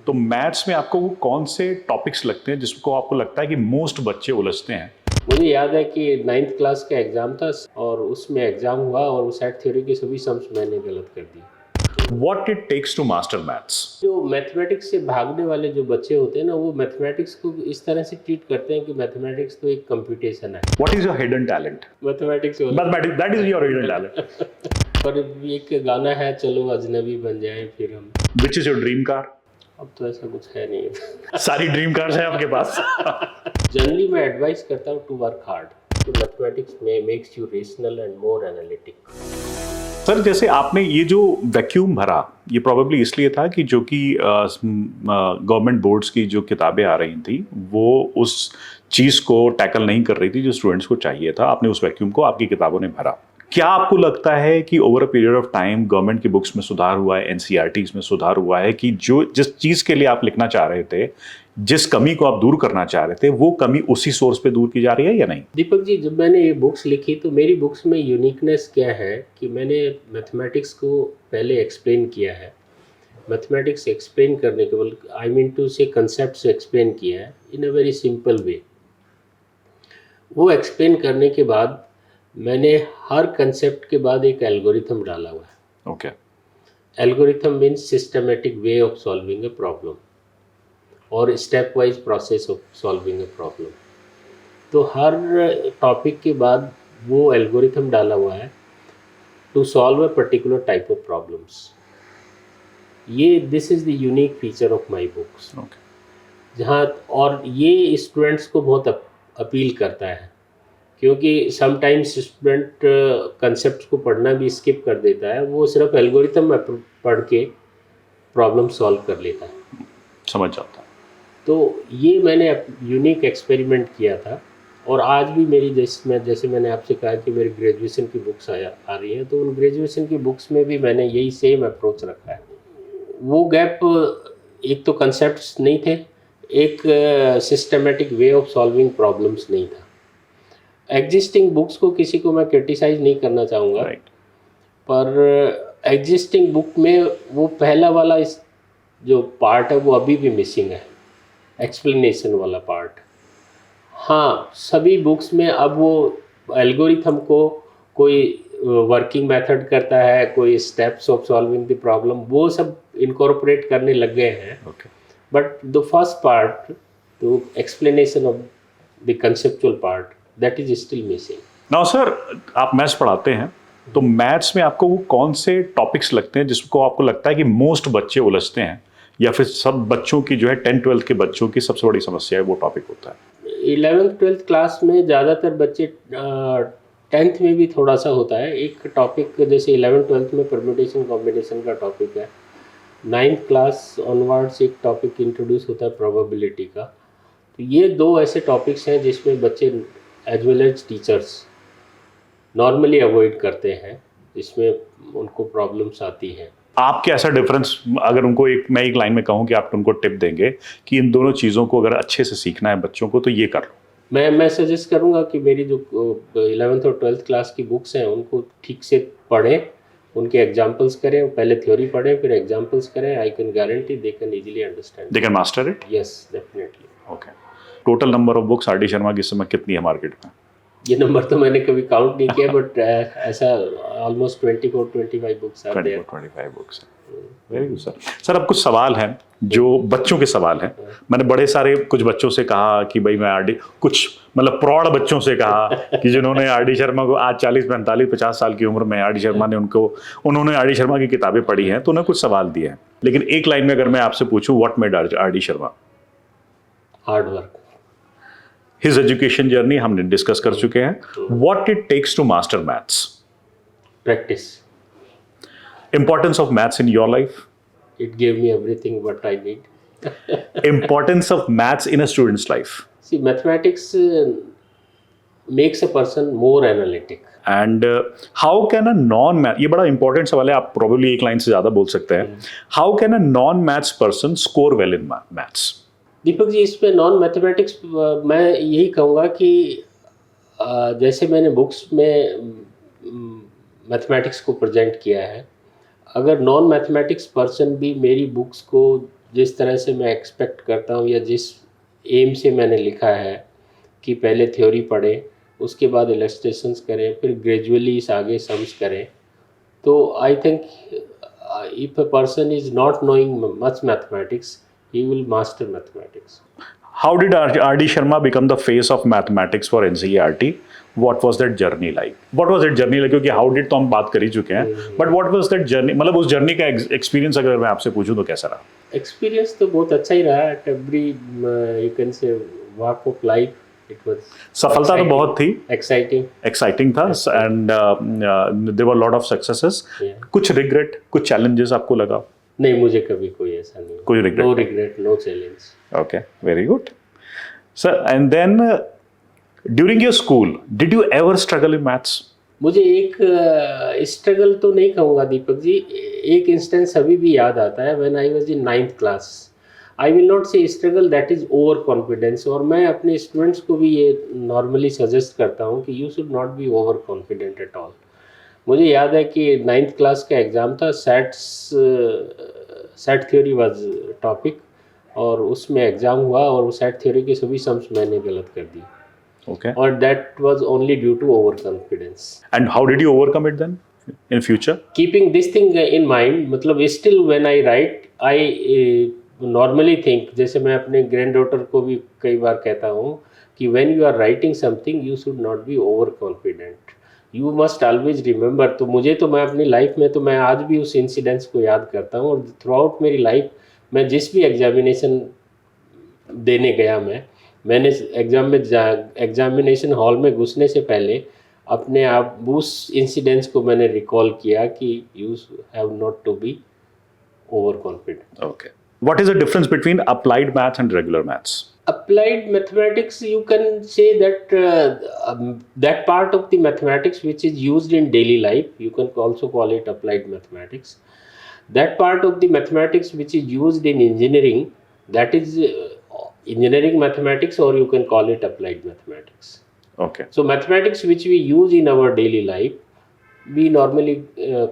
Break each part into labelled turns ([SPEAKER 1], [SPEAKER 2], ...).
[SPEAKER 1] तो मैथ्स में आपको वो कौन से टॉपिक्स लगते हैं जिसको आपको लगता है कि मोस्ट बच्चे उलझते हैं?
[SPEAKER 2] मुझे याद है कि 9th क्लास का एग्ज़ाम था और उसमें एग्ज़ाम हुआ और सेट थ्योरी के सभी सम्स मैंने गलत कर दिए।
[SPEAKER 1] What it takes to master maths?
[SPEAKER 2] जो मैथमेटिक्स से भागने वाले जो बच्चे होते हैं ना, वो मैथमेटिक्स को इस तरह से ट्रीट करते हैं कि मैथमेटिक्स तो एक कंप्यूटेशन है।
[SPEAKER 1] What is your hidden talent?
[SPEAKER 2] Mathematics
[SPEAKER 1] mathematics, that is your hidden talent.
[SPEAKER 2] पर एक गाना है, चलो अजनबी बन जाए फिर हम।
[SPEAKER 1] Which is your dream car?
[SPEAKER 2] अब तो ऐसा कुछ है नहीं।
[SPEAKER 1] सारी ड्रीम कार्स हैं आपके पास।
[SPEAKER 2] जनरली मैं एडवाइस करता हूँ टू वर्क हार्ड। तो मैथमेटिक्स में makes you rational and more analytic.
[SPEAKER 1] Sir, जैसे आपने ये जो वैक्यूम भरा, ये प्रोबेबली इसलिए था कि जो कि गवर्नमेंट बोर्ड्स की जो किताबें आ रही थी वो उस चीज़ को टैकल नहीं कर रही थी जो स्टूडेंट्स को चाहिए था। आपने उस वैक्यूम को आपकी किताबों ने भरा। क्या आपको लगता है कि over a period of time government की बुक्स में सुधार हुआ है, एनसीईआरटीज में सुधार हुआ है कि जो जिस चीज़ के लिए आप लिखना चाह रहे थे, जिस कमी को आप दूर करना चाह रहे थे, वो कमी उसी सोर्स पे दूर की जा रही है या नहीं?
[SPEAKER 2] दीपक जी, जब मैंने ये बुक्स लिखी तो मेरी बुक्स में यूनिकनेस क्या है कि मैंने मैथमेटिक्स को पहले एक्सप्लेन किया है। मैथमेटिक्स एक्सप्लेन करने के बाद आई मीन टू से कंसेप्ट्स एक्सप्लेन किया है इन अ वेरी सिंपल वे। वो एक्सप्लेन करने के बाद मैंने हर कंसेप्ट के बाद एक एल्गोरिथम डाला हुआ है।
[SPEAKER 1] Okay.
[SPEAKER 2] Algorithm means systematic way of solving a problem और stepwise process of solving a problem. तो हर टॉपिक के बाद वो एल्गोरिथम डाला हुआ है to solve a particular type of problems. ये this is the unique feature of my books. जहाँ और ये स्टूडेंट्स को बहुत अपील करता है, क्योंकि समटाइम्स स्टूडेंट कंसेप्ट को पढ़ना भी स्किप कर देता है, वो सिर्फ एल्गोरिथम में पढ़ के प्रॉब्लम सॉल्व कर लेता है।
[SPEAKER 1] समझ जाता है।
[SPEAKER 2] तो ये मैंने यूनिक एक्सपेरिमेंट किया था। और आज भी मेरी जैसे मैंने आपसे कहा कि मेरी ग्रेजुएशन की बुक्स आ रही हैं, तो उन ग्रेजुएशन की बुक्स में भी मैंने यही सेम अप्रोच रखा है। वो गैप, एक तो कंसेप्ट्स नहीं थे, एक systematic way of solving problems नहीं था। एग्जिस्टिंग बुक्स को किसी को मैं क्रिटिसाइज नहीं करना चाहूँगा, पर एग्जिस्टिंग बुक में वो पहला वाला जो पार्ट है वो अभी भी मिसिंग है, एक्सप्लेनेशन वाला पार्ट। हाँ, सभी बुक्स में अब वो एल्गोरिथम को कोई वर्किंग मेथड करता है, कोई steps of solving the problem, वो सब इनकॉर्पोरेट करने लग गए हैं। But the first part, the explanation of the conceptual part, that is still missing.
[SPEAKER 1] Now sir, आप मैथ्स पढ़ाते हैं, तो मैथ्स में आपको वो कौन से टॉपिक्स लगते हैं जिसको आपको लगता है कि मोस्ट बच्चे उलझते हैं, या फिर सब बच्चों की जो है 10th-12th के बच्चों की सबसे बड़ी समस्या है वो टॉपिक होता है?
[SPEAKER 2] 11th-12th क्लास में ज़्यादातर बच्चे 10th में भी थोड़ा सा होता है। एक टॉपिक जैसे 11th-12th में परम्यूटेशन कॉम्बिनेशन का टॉपिक है। 9th क्लास ऑनवर्ड्स एक टॉपिक इंट्रोड्यूस होता है प्रोबेबिलिटी का। तो ये दो ऐसे टॉपिक्स हैं जिसमें बच्चे as well as teachers normally avoid करते हैं, जिसमें उनको प्रॉब्लम्स आती हैं।
[SPEAKER 1] आपके ऐसा डिफरेंस, अगर उनको मैं एक लाइन में कहूँ कि आप उनको टिप देंगे कि इन दोनों चीज़ों को अगर अच्छे से सीखना है बच्चों को तो ये कर लो।
[SPEAKER 2] मैं सजेस्ट करूँगा कि मेरी जो 11th और 12th क्लास की बुक्स हैं उनको ठीक से पढ़ें, उनके एग्जाम्पल्स करें, पहले थ्योरी पढ़ें फिर एग्जाम्पल्स करें। I can guarantee they can easily understand,
[SPEAKER 1] they can master it.
[SPEAKER 2] Yes, definitely.
[SPEAKER 1] Okay. Total number of books are D Sharma की इस समय कितनी है मार्केट में?
[SPEAKER 2] ये नंबर तो मैंने कभी काउंट नहीं किया, बट ऐसा almost 24-25 books are there.
[SPEAKER 1] 24-25 books है। Very good sir. सर, अब कुछ सवाल हैं जो बच्चों के सवाल हैं। मैंने बड़े सारे कुछ बच्चों से कहा कि भाई मैं कुछ मतलब प्रौढ़ बच्चों से कहा कि जिन्होंने आर डी शर्मा को आज 40-45-50 साल की उम्र में आर डी शर्मा ने उन्होंने आर डी शर्मा की किताबें पढ़ी हैं, तो उन्हें कुछ सवाल दिए हैं। लेकिन एक लाइन में अगर मैं आपसे पूछूं, what made R D Sharma?
[SPEAKER 2] Hard work.
[SPEAKER 1] His education journey हमने डिस्कस कर चुके हैं। What it takes to master maths?
[SPEAKER 2] Practice.
[SPEAKER 1] Importance of maths in your life?
[SPEAKER 2] It gave me everything what I need.
[SPEAKER 1] Importance of maths in a student's life?
[SPEAKER 2] See, mathematics makes a person more analytic.
[SPEAKER 1] And how can a non-math, ये बड़ा important सवाल है, आप probably एक line से ज़्यादा बोल सकते हैं। How can a non-maths person score well in maths?
[SPEAKER 2] Deepak ji, इसमें नॉन मैथमेटिक्स मैं यही कहूँगा कि जैसे मैंने बुक्स में मैथमेटिक्स को प्रेजेंट किया है, अगर नॉन मैथमेटिक्स पर्सन भी मेरी बुक्स को जिस तरह से मैं एक्सपेक्ट करता हूँ या जिस एम से मैंने लिखा है कि पहले थ्योरी पढ़ें, उसके बाद इलस्ट्रेशंस करें, फिर ग्रेजुअली इस आगे सम्स करें, तो I think if a person is not knowing much mathematics, he will master mathematics.
[SPEAKER 1] How did R.D. Sharma become the face of mathematics for NCERT? What was that journey like? What was that journey like? क्योंकि how did तो हम बात कर ही चुके हैं, but what was that journey? मतलब उस journey का एक्सपीरियंस अगर मैं आपसे पूछूं तो कैसा रहा?
[SPEAKER 2] एक्सपीरियंस तो बहुत अच्छा ही रहा at every you can say walk of life. It was
[SPEAKER 1] सफलता तो बहुत थी,
[SPEAKER 2] एक्साइटिंग
[SPEAKER 1] था, and there were lot of successes. कुछ रिग्रेट, कुछ चैलेंजेस आपको लगा?
[SPEAKER 2] नहीं, मुझे कभी कोई ऐसा नहीं,
[SPEAKER 1] कोई regret?
[SPEAKER 2] No regret, no challenge.
[SPEAKER 1] Okay, very good sir. And then during your school did you ever struggle in maths?
[SPEAKER 2] मुझे एक स्ट्रगल तो नहीं कहूँगा दीपक जी, एक इंस्टेंस अभी भी याद आता है. When I was in 9th class, I will not say struggle, that is over confidence. और मैं अपने स्टूडेंट्स को भी ये नॉर्मली सजेस्ट करता हूँ कि you should not be over confident at all. मुझे याद है कि 9th क्लास का एग्ज़ाम था, सेट थ्योरी वाज टॉपिक, और उसमें एग्ज़ाम हुआ और सेट थ्योरी के सभी सम्स मैंने गलत कर दी.
[SPEAKER 1] Okay.
[SPEAKER 2] और that was only due to over confidence.
[SPEAKER 1] And how did you overcome it then in future?
[SPEAKER 2] Keeping this thing in mind, मतलब still when I write, I normally think, जैसे मैं अपने ग्रैंड डॉटर को भी कई बार कहता हूँ कि when you are writing something you should not be over confident, you must always remember. तो मुझे तो, मैं अपनी लाइफ में तो मैं आज भी उस इंसिडेंट्स को याद करता हूँ. और थ्रू आउट मेरी लाइफ मैं जिस भी एग्जामिनेशन देने गया, मैंने एग्जामिनेशन हॉल में घुसने से पहले अपने आप उस इंसिडेंट्स को मैंने रिकॉल किया कि you have not to be over confident.
[SPEAKER 1] Okay. What is the difference between applied maths and regular maths?
[SPEAKER 2] Applied mathematics, you can say that that part of the mathematics which is used in daily life, you can also call it applied mathematics. That part of the mathematics which is used in engineering, that is engineering mathematics, or you can call it applied mathematics.
[SPEAKER 1] Okay.
[SPEAKER 2] So mathematics which we use in our daily life, we normally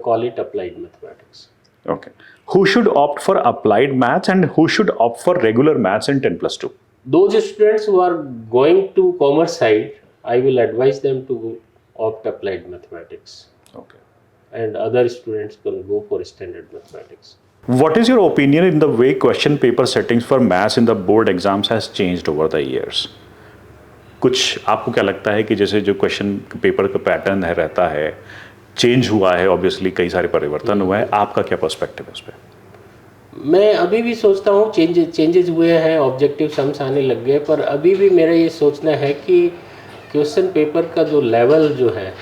[SPEAKER 2] call it applied mathematics.
[SPEAKER 1] Okay. Who should opt for applied maths and who should opt for regular maths in 10+2?
[SPEAKER 2] Those students who are going to commerce side, I will advise them to opt applied mathematics.
[SPEAKER 1] Okay.
[SPEAKER 2] And other students can go for standard mathematics.
[SPEAKER 1] What is your opinion in the way question paper settings for maths in the board exams has changed over the years? कुछ आपको क्या लगता है कि जैसे जो question paper का pattern है रहता है, चेंज हुआ है, ऑब्वियसली कई सारे परिवर्तन हुए हैं, आपका क्या पर्सपेक्टिव है उस पर?
[SPEAKER 2] मैं अभी भी सोचता हूँ चेंजेस हुए हैं, ऑब्जेक्टिव सम्स आने लग गए, पर अभी भी मेरा ये सोचना है कि क्वेश्चन पेपर का जो लेवल जो है,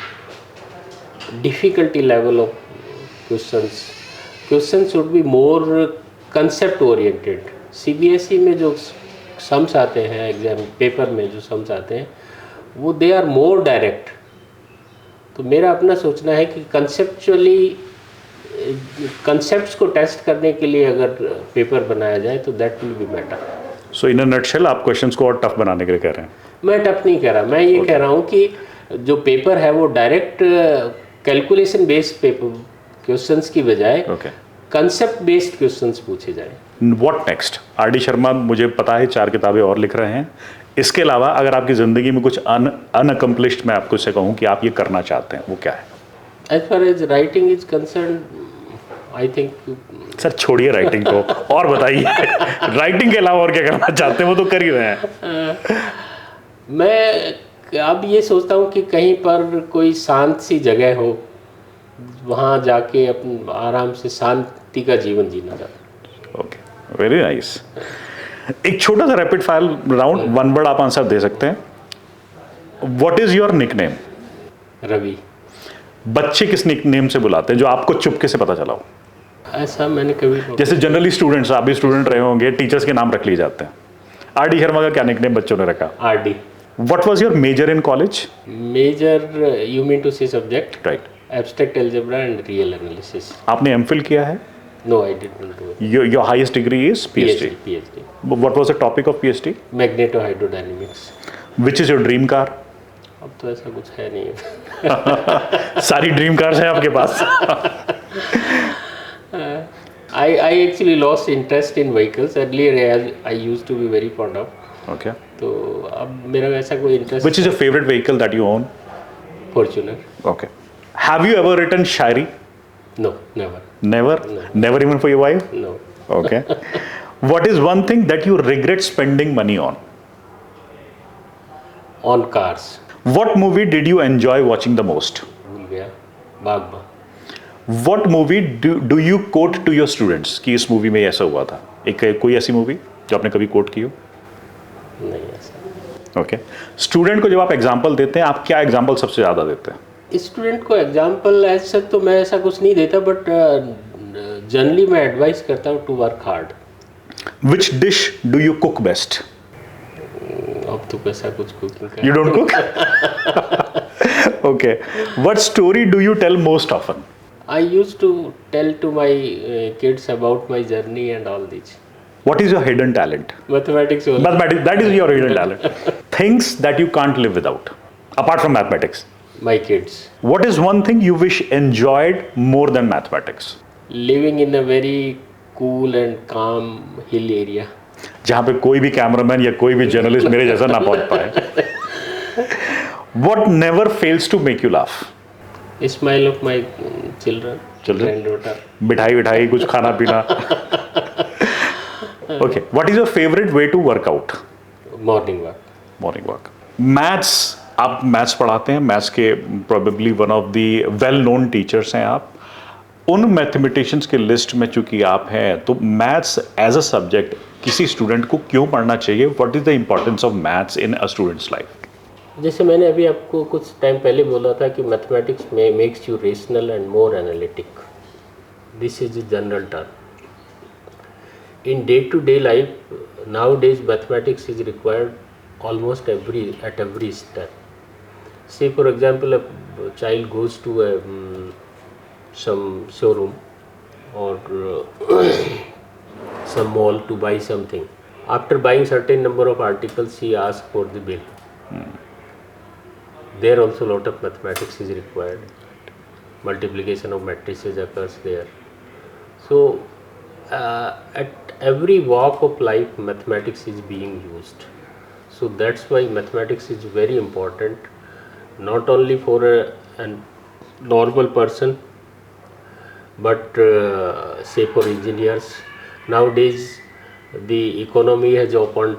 [SPEAKER 2] difficulty level of question should be more concept oriented. CBSE में जो सम्स आते हैं, एग्जाम पेपर में जो सम्स आते हैं, वो दे आर मोर डायरेक्ट. तो मेरा अपना सोचना है कि कंसेप्चुअली कंसेप्ट्स को टेस्ट करने के लिए अगर पेपर बनाया जाए तो that will be better.
[SPEAKER 1] So in a nutshell आप क्वेश्चंस को और टफ बनाने के लिए कह रहे हैं?
[SPEAKER 2] मैं टफ नहीं कह रहा, मैं ये कह रहा हूँ कि जो पेपर है वो direct calculation based paper questions की बजाय कंसेप्ट बेस्ड क्वेश्चंस पूछे जाए.
[SPEAKER 1] What next? R.D. शर्मा मुझे पता है 4 किताबें और लिख रहे हैं. इसके अलावा अगर आपकी ज़िंदगी में कुछ अनअकम्प्लिश्ड मैं आपको से कहूँ कि आप ये करना चाहते हैं, वो क्या है?
[SPEAKER 2] As far as writing is concerned, I think.
[SPEAKER 1] Sir छोड़िए राइटिंग को और बताइए. राइटिंग के अलावा और क्या करना चाहते हैं? वो तो कर ही रहे हैं.
[SPEAKER 2] मैं अब ये सोचता हूँ कि कहीं पर कोई शांत सी जगह हो, वहाँ जाके अपन आराम से शांति का जीवन जीना चाहता हूँ.
[SPEAKER 1] Okay, very nice. एक छोटा सा रैपिड फायर राउंड, 1 वर्ड आप आंसर दे सकते हैं. What is your nickname?
[SPEAKER 2] Ravi.
[SPEAKER 1] बच्चे किस निकनेम से बुलाते हैं जो आपको चुपके से पता चला हो?
[SPEAKER 2] ऐसा मैंने कभी,
[SPEAKER 1] जैसे जनरली स्टूडेंट्स, आप भी स्टूडेंट रहे होंगे, टीचर्स के नाम रख लिए जाते हैं. R.D. शर्मा का क्या निकनेम बच्चों ने रखा?
[SPEAKER 2] RD.
[SPEAKER 1] What was your major in college?
[SPEAKER 2] Major, you mean to say subject?
[SPEAKER 1] Right.
[SPEAKER 2] Abstract algebra and real analysis.
[SPEAKER 1] आपने MPhil किया है?
[SPEAKER 2] No, I didn't do it.
[SPEAKER 1] Your highest degree is PhD.
[SPEAKER 2] PhD.
[SPEAKER 1] What was the topic of PhD?
[SPEAKER 2] Magnetohydrodynamics.
[SPEAKER 1] Which is your dream car?
[SPEAKER 2] अब तो ऐसा कुछ है नहीं.
[SPEAKER 1] सारी ड्रीम कार्स हैं आपके पास.
[SPEAKER 2] I actually lost interest in vehicles. Earlier I used to be very fond of.
[SPEAKER 1] Okay.
[SPEAKER 2] तो अब मेरा वैसा कोई interest
[SPEAKER 1] Which is your favorite vehicle that you own?
[SPEAKER 2] Fortuner.
[SPEAKER 1] Okay. Have you ever written shayari?
[SPEAKER 2] No never.
[SPEAKER 1] Never?
[SPEAKER 2] No.
[SPEAKER 1] Never even for your wife?
[SPEAKER 2] No.
[SPEAKER 1] Okay. What is one thing that you regret spending money on?
[SPEAKER 2] On cars.
[SPEAKER 1] What movie did you enjoy watching the most?
[SPEAKER 2] भूल गया. बागबान.
[SPEAKER 1] What movie do you quote to your students कि इस movie में ऐसा हुआ था? एक कोई ऐसी मूवी जो आपने कभी कोट की हो?
[SPEAKER 2] नहीं ऐसा.
[SPEAKER 1] ओके. स्टूडेंट को जब आप एग्जांपल देते हैं, आप क्या एग्जांपल सबसे ज़्यादा देते हैं?
[SPEAKER 2] स्टूडेंट को एग्जांपल ऐसा तो मैं ऐसा कुछ नहीं देता, बट जनरली मैं एडवाइस करता हूँ to work hard.
[SPEAKER 1] Which dish do you cook best?
[SPEAKER 2] अब तो कैसा कुछ कुकिंग का.
[SPEAKER 1] You don't cook? Okay. What story do you tell most often?
[SPEAKER 2] I used to tell to my kids about my journey and all this.
[SPEAKER 1] What is your hidden talent?
[SPEAKER 2] Mathematics also.
[SPEAKER 1] Mathematics, that is your hidden talent. Things that you can't live without, apart from mathematics.
[SPEAKER 2] My kids.
[SPEAKER 1] What is one thing you wish enjoyed more than mathematics?
[SPEAKER 2] Living in a very cool and calm hill area.
[SPEAKER 1] जहाँ पे कोई भी cameraman या कोई भी journalist मेरे जैसा ना पहुँच पाए. What never fails to make you laugh?
[SPEAKER 2] Smile of my children.
[SPEAKER 1] Children?
[SPEAKER 2] Granddaughter.
[SPEAKER 1] मिठाई विठाई कुछ खाना पीना. Okay. What is your favorite way to work out?
[SPEAKER 2] Morning walk.
[SPEAKER 1] Morning walk. Maths, आप मैथ्स पढ़ाते हैं, मैथ्स के probably one of the well known teachers हैं आप. उन मैथमेटिशियंस के लिस्ट में चूंकि आप हैं, तो मैथ्स एज अ सब्जेक्ट किसी स्टूडेंट को क्यों पढ़ना चाहिए? What is the importance of maths in a students life?
[SPEAKER 2] जैसे मैंने अभी आपको कुछ टाइम पहले बोला था कि मैथमेटिक्स में makes you rational and more analytic. This is a general term. In day-to-day life, nowadays mathematics is required almost at every step. Say for example, a child goes to some showroom or some mall to buy something. After buying certain number of articles, he asks for the bill. There also a lot of mathematics is required. Multiplication of matrices occurs there. So at every walk of life mathematics is being used. So that's why mathematics is very important, not only for a normal person, but say for engineers. Nowadays the economy has opened,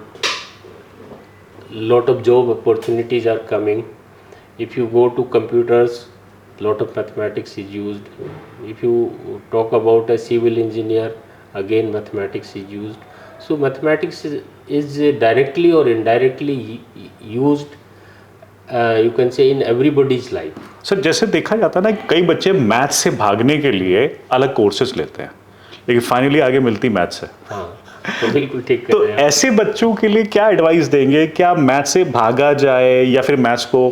[SPEAKER 2] lot of job opportunities are coming. If you go to computers, lot of mathematics is used. If you talk about a civil engineer, again mathematics is used. So mathematics is directly or indirectly used, you can say, in everybody's life.
[SPEAKER 1] Sir, जैसे देखा जाता है ना, कई बच्चे maths से भागने के लिए अलग कोर्सेज लेते हैं, लेकिन फाइनली आगे मिलती मैथ्स है.
[SPEAKER 2] हाँ, तो बिल्कुल ठीक
[SPEAKER 1] तो
[SPEAKER 2] कर रहे हैं.
[SPEAKER 1] ऐसे बच्चों के लिए क्या एडवाइस देंगे? क्या मैथ्स से भागा जाए या फिर मैथ्स को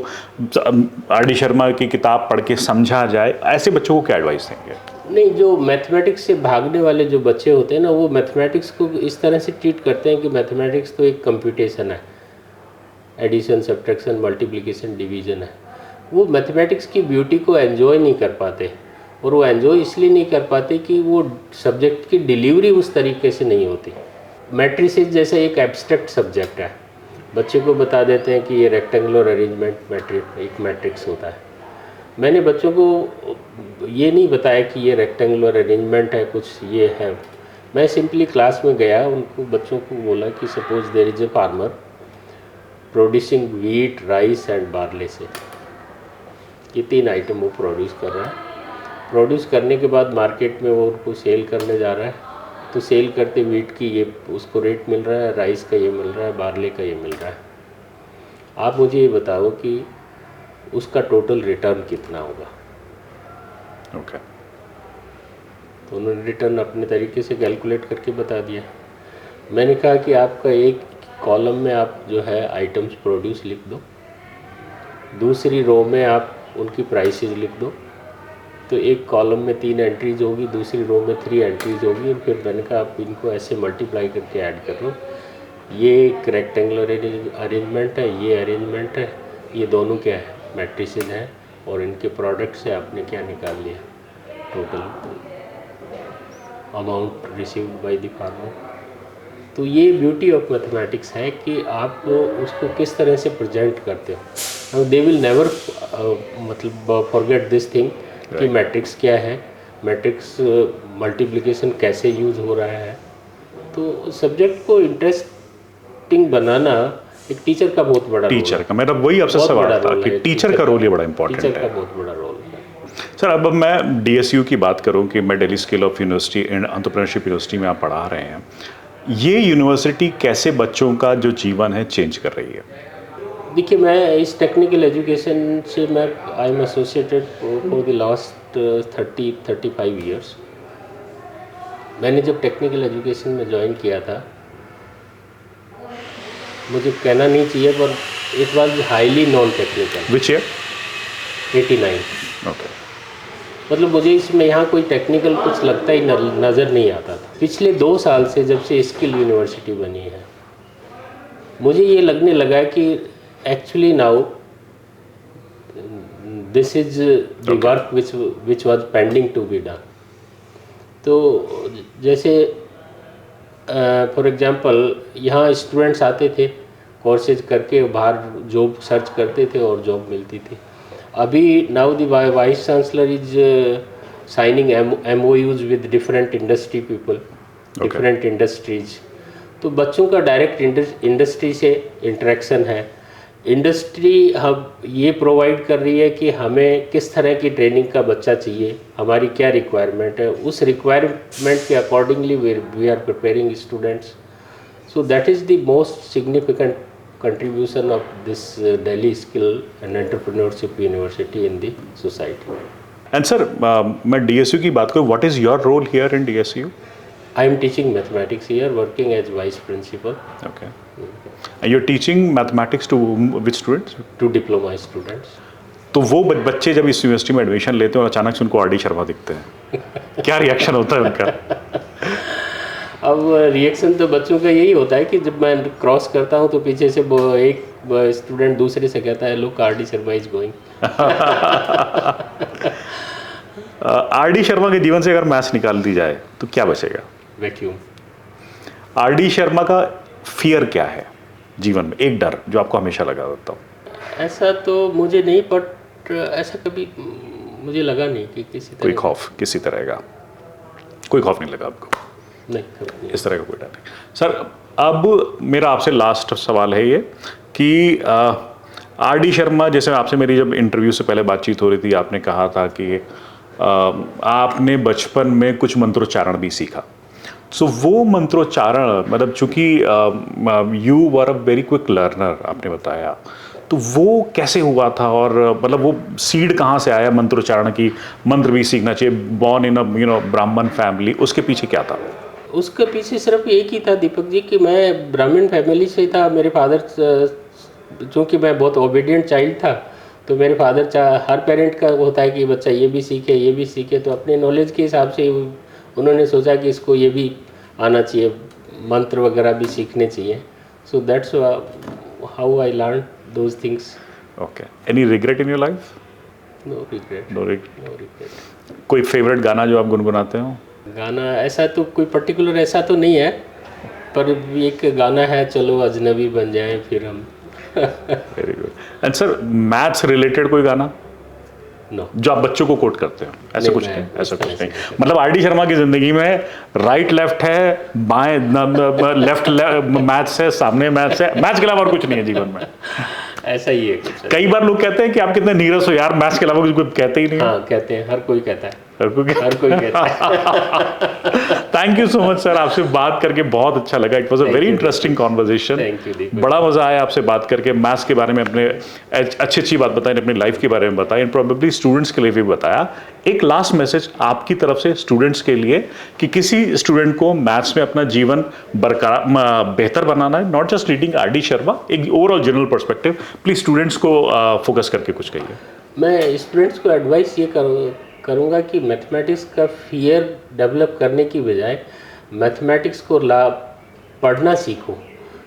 [SPEAKER 1] आर.डी. शर्मा की किताब पढ़ के समझा जाए? ऐसे बच्चों को क्या एडवाइस देंगे?
[SPEAKER 2] नहीं, जो मैथमेटिक्स से भागने वाले जो बच्चे होते हैं ना, वो मैथमेटिक्स को इस तरह से ट्रीट करते हैं कि मैथमेटिक्स तो एक कंप्यूटेशन है, एडिशन, सब्ट्रैक्शन, मल्टीप्लिकेशन, डिवीजन है. वो मैथमेटिक्स की ब्यूटी को एंजॉय नहीं कर पाते, और वो एंजॉय इसलिए नहीं कर पाते कि वो सब्जेक्ट की डिलीवरी उस तरीके से नहीं होती. मैट्रिसेस जैसा एक एब्स्ट्रैक्ट सब्जेक्ट है, बच्चे को बता देते हैं कि ये रेक्टेंगुलर अरेंजमेंट एक मैट्रिक्स होता है. मैंने बच्चों को ये नहीं बताया कि ये रेक्टेंगुलर अरेंजमेंट है, कुछ ये है. मैं सिंपली क्लास में गया, उनको बच्चों को बोला कि suppose there is a farmer producing wheat, rice and barley से. ये 3 आइटम वो प्रोड्यूस कर रहा है. प्रोड्यूस करने के बाद मार्केट में वो उनको सेल करने जा रहा है. तो सेल करते व्हीट की ये उसको रेट मिल रहा है, राइस का ये मिल रहा है, बार्ले का ये मिल रहा है. आप मुझे ये बताओ कि उसका टोटल रिटर्न कितना होगा?
[SPEAKER 1] ओके.
[SPEAKER 2] तो उन्होंने रिटर्न अपने तरीके से कैलकुलेट करके बता दिया. मैंने कहा कि आपका एक कॉलम में आप जो है आइटम्स प्रोड्यूस लिख दो, दूसरी रो में आप उनकी प्राइसेस लिख दो. तो एक कॉलम में 3 एंट्रीज होगी, दूसरी रो में 3 एंट्रीज होगी. फिर मैंने कहा आप इनको ऐसे मल्टीप्लाई करके ऐड कर लो. ये एक रेक्टेंगुलर अरेंजमेंट है, ये अरेंजमेंट है, ये दोनों क्या है? मैट्रिसेस हैं, और इनके प्रोडक्ट से आपने क्या निकाल लिया? Total. amount received by the farmer. तो ये ब्यूटी ऑफ मैथमेटिक्स है कि आप उसको किस तरह से प्रेजेंट करते हो. दे विल नेवर मतलब फॉरगेट दिस थिंग कि मैट्रिक्स क्या है, मैट्रिक्स मल्टीप्लिकेशन कैसे यूज़ हो रहा है. तो सब्जेक्ट को इंटरेस्टिंग बनाना एक टीचर का बहुत बड़ा
[SPEAKER 1] टीचर का, मेरा वही आपसे सवाल था कि टीचर का रोल ये बड़ा इंपॉर्टेंट है.
[SPEAKER 2] टीचर का बहुत बड़ा रोल है.
[SPEAKER 1] सर अब मैं डीएसयू की बात करूं कि मैं Delhi school of university and entrepreneurship university में आप पढ़ा रहे हैं, ये यूनिवर्सिटी कैसे बच्चों का जो जीवन है चेंज कर रही है?
[SPEAKER 2] देखिए, मैं इस टेक्निकल एजुकेशन से मैं I am associated for the last 30-35 years. मैंने जब टेक्निकल एजुकेशन में ज्वाइन किया था, मुझे कहना नहीं चाहिए पर it was highly non technical.
[SPEAKER 1] Which year?
[SPEAKER 2] 89.
[SPEAKER 1] Okay.
[SPEAKER 2] मतलब मुझे इसमें यहाँ कोई टेक्निकल कुछ लगता ही नज़र नहीं आता था. पिछले 2 साल से जब से स्किल यूनिवर्सिटी बनी है, मुझे ये लगने लगा कि actually now this is the work which was pending to be done. तो जैसे फॉर एग्जांपल यहाँ स्टूडेंट्स आते थे, कोर्सेज करके बाहर जॉब सर्च करते थे और जॉब मिलती थी. अभी now the vice chancellor is signing MOUs with different industry people, different industries. तो बच्चों का डायरेक्ट इंडस्ट्री से इंटरेक्शन है. इंडस्ट्री हम ये प्रोवाइड कर रही है कि हमें किस तरह की ट्रेनिंग का बच्चा चाहिए, हमारी क्या रिक्वायरमेंट है, उस रिक्वायरमेंट के accordingly we are preparing students. So that is the most significant contribution of this Delhi Skill and Entrepreneurship University in the society.
[SPEAKER 1] And sir, मैं DSU की बात करूँ, what is your role here in DSU?
[SPEAKER 2] I am teaching mathematics here, working as vice principal.
[SPEAKER 1] Okay. And you're teaching mathematics to which students?
[SPEAKER 2] To diploma students.
[SPEAKER 1] तो वो बच्चे जब इस university में एडमिशन लेते हैं और अचानक से उनको RD शर्मा दिखते हैं, क्या रिएक्शन होता है उनका?
[SPEAKER 2] अब रिएक्शन तो बच्चों का यही होता है कि जब मैं क्रॉस करता हूँ तो पीछे से एक स्टूडेंट दूसरे से कहता है, look RD Sharma is going.
[SPEAKER 1] RD Sharma के जीवन से अगर मैथ्स निकाल दी जाए तो क्या बचेगा?
[SPEAKER 2] वैक्यूम.
[SPEAKER 1] RD शर्मा का फियर क्या है जीवन में, एक डर जो आपको हमेशा लगा होता हो?
[SPEAKER 2] ऐसा तो मुझे नहीं, बट ऐसा कभी मुझे लगा नहीं कि किसी तरह
[SPEAKER 1] कोई खौफ किसी तरह का, कोई खौफ नहीं लगा आपको?
[SPEAKER 2] नहीं,
[SPEAKER 1] इस तरह का कोई डर नहीं. सर अब मेरा आपसे लास्ट सवाल है ये कि RD शर्मा, जैसे आपसे मेरी जब इंटरव्यू से पहले बातचीत हो रही थी, आपने कहा था कि आपने बचपन में कुछ मंत्रोच्चारण भी सीखा. सो वो मंत्रोच्चारण, मतलब चूँकि you were a very quick learner, आपने बताया, तो वो कैसे हुआ था और मतलब वो सीड कहाँ से आया मंत्रोच्चारण की, मंत्र भी सीखना चाहिए, बॉर्न इन अ ब्राह्मण फैमिली, उसके पीछे क्या था?
[SPEAKER 2] उसके पीछे सिर्फ एक ही था दीपक जी कि मैं ब्राह्मण फैमिली से था. मेरे फादर, चूँकि मैं बहुत ओबीडियंट चाइल्ड था, तो मेरे फादर हर पेरेंट का होता है कि बच्चा ये भी सीखे ये भी सीखे, तो अपने नॉलेज के हिसाब से उन्होंने सोचा कि इसको ये भी आना चाहिए, मंत्र वगैरह भी सीखने चाहिए. So that's how I learn those things.
[SPEAKER 1] Okay. Any regret in your life?
[SPEAKER 2] No regret.
[SPEAKER 1] No regret.
[SPEAKER 2] No regret.
[SPEAKER 1] कोई फेवरेट गाना जो आप गुनगुनाते हो?
[SPEAKER 2] गाना ऐसा तो कोई पर्टिकुलर ऐसा तो नहीं है, पर एक गाना है, चलो अजनबी बन जाएं फिर हम.
[SPEAKER 1] Very good. And sir, maths related कोई गाना
[SPEAKER 2] No.
[SPEAKER 1] जो आप बच्चों को कोट करते हो? ऐसा कुछ नहीं, ऐसा कुछ नहीं.
[SPEAKER 2] नहीं.
[SPEAKER 1] मतलब RD शर्मा की जिंदगी में राइट लेफ्ट है, बाएं लेफ्ट मैथ्स है, सामने मैथ्स है, मैथ्स के अलावा और कुछ नहीं है जीवन में.
[SPEAKER 2] ऐसा ही है कुछ.
[SPEAKER 1] कई बार लोग कहते हैं कि आप कितने नीरस हो यार, मैथ्स के अलावा कुछ कहते ही नहीं.
[SPEAKER 2] हाँ, कहते हैं, हर कोई कहता है,
[SPEAKER 1] हर कोई
[SPEAKER 2] कहता है.
[SPEAKER 1] Thank you so much sir, आपसे बात करके बहुत अच्छा लगा. It was a very interesting conversation.
[SPEAKER 2] Thank you Deepak.
[SPEAKER 1] बड़ा मजा आया आपसे बात करके, मैथ्स के बारे में अपने अच्छी बात बताई, अपनी लाइफ के बारे में बताई, एंड प्रोबेबली स्टूडेंट्स के लिए भी बताया. एक लास्ट मैसेज आपकी तरफ से स्टूडेंट्स के लिए कि किसी स्टूडेंट को मैथ्स में अपना जीवन बेहतर बनाना है, not just reading RD Sharma, एक overall general perspective, please students को फोकस करके कुछ कहिए.
[SPEAKER 2] मैं स्टूडेंट्स को एडवाइस ये करूँगा कि मैथमेटिक्स का फियर डेवलप करने की बजाय मैथमेटिक्स को पढ़ना सीखो.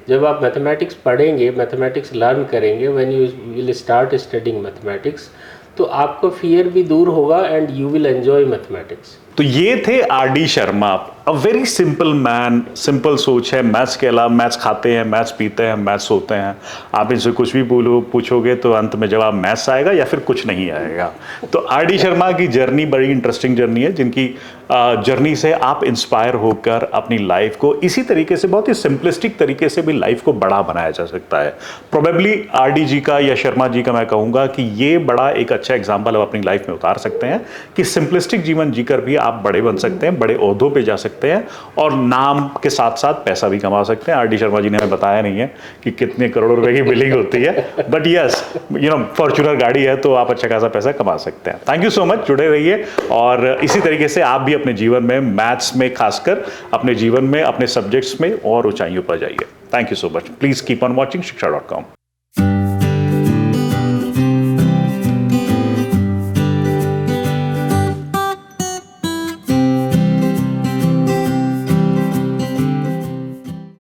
[SPEAKER 2] जब आप मैथमेटिक्स पढ़ेंगे, मैथमेटिक्स लर्न करेंगे, when you will start studying mathematics, तो आपका फियर भी दूर होगा and you will enjoy mathematics.
[SPEAKER 1] तो ये थे RD. Sharma, a very simple man, simple सोच है, मैथ्स के अलावा मैथ्स खाते हैं, मैथ्स पीते हैं, मैथ्स सोते हैं। आप इनसे कुछ भी पूछोगे तो अंत में जवाब मैथ्स आएगा या फिर कुछ नहीं आएगा। तो आर.डी. शर्मा की जर्नी बड़ी इंटरेस्टिंग जर्नी है, जिनकी जर्नी से आप इंस्पायर होकर अपनी लाइफ को इसी तरीके से, बहुत ही सिंपलिस्टिक तरीके से भी लाइफ को बड़ा बनाया जा सकता है। Probably RD. जी का या शर्मा जी का मैं कहूँगा कि ये बड़ा एक अच्छा एग्जाम्पल आप अपनी लाइफ में उतार सकते हैं कि सिंपलिस्टिक जीवन जीकर भी आप बड़े बन सकते हैं, बड़े ओहदों पे जा सकते हैं और नाम के साथ साथ पैसा भी कमा सकते हैं। आर.डी. शर्मा जी ने हमें बताया नहीं है कि कितने करोड़ों रुपए की बिलिंग होती है, बट यस, फॉर्च्यूनर गाड़ी है तो आप अच्छा खासा पैसा कमा सकते हैं। थैंक यू सो मच, जुड़े रहिए और इसी तरीके से आप भी अपने जीवन में, मैथ्स में खासकर, अपने जीवन में, अपने सब्जेक्ट्स में और ऊंचाइयों पर जाइए। Thank you so much. Please keep on watching shiksha.com।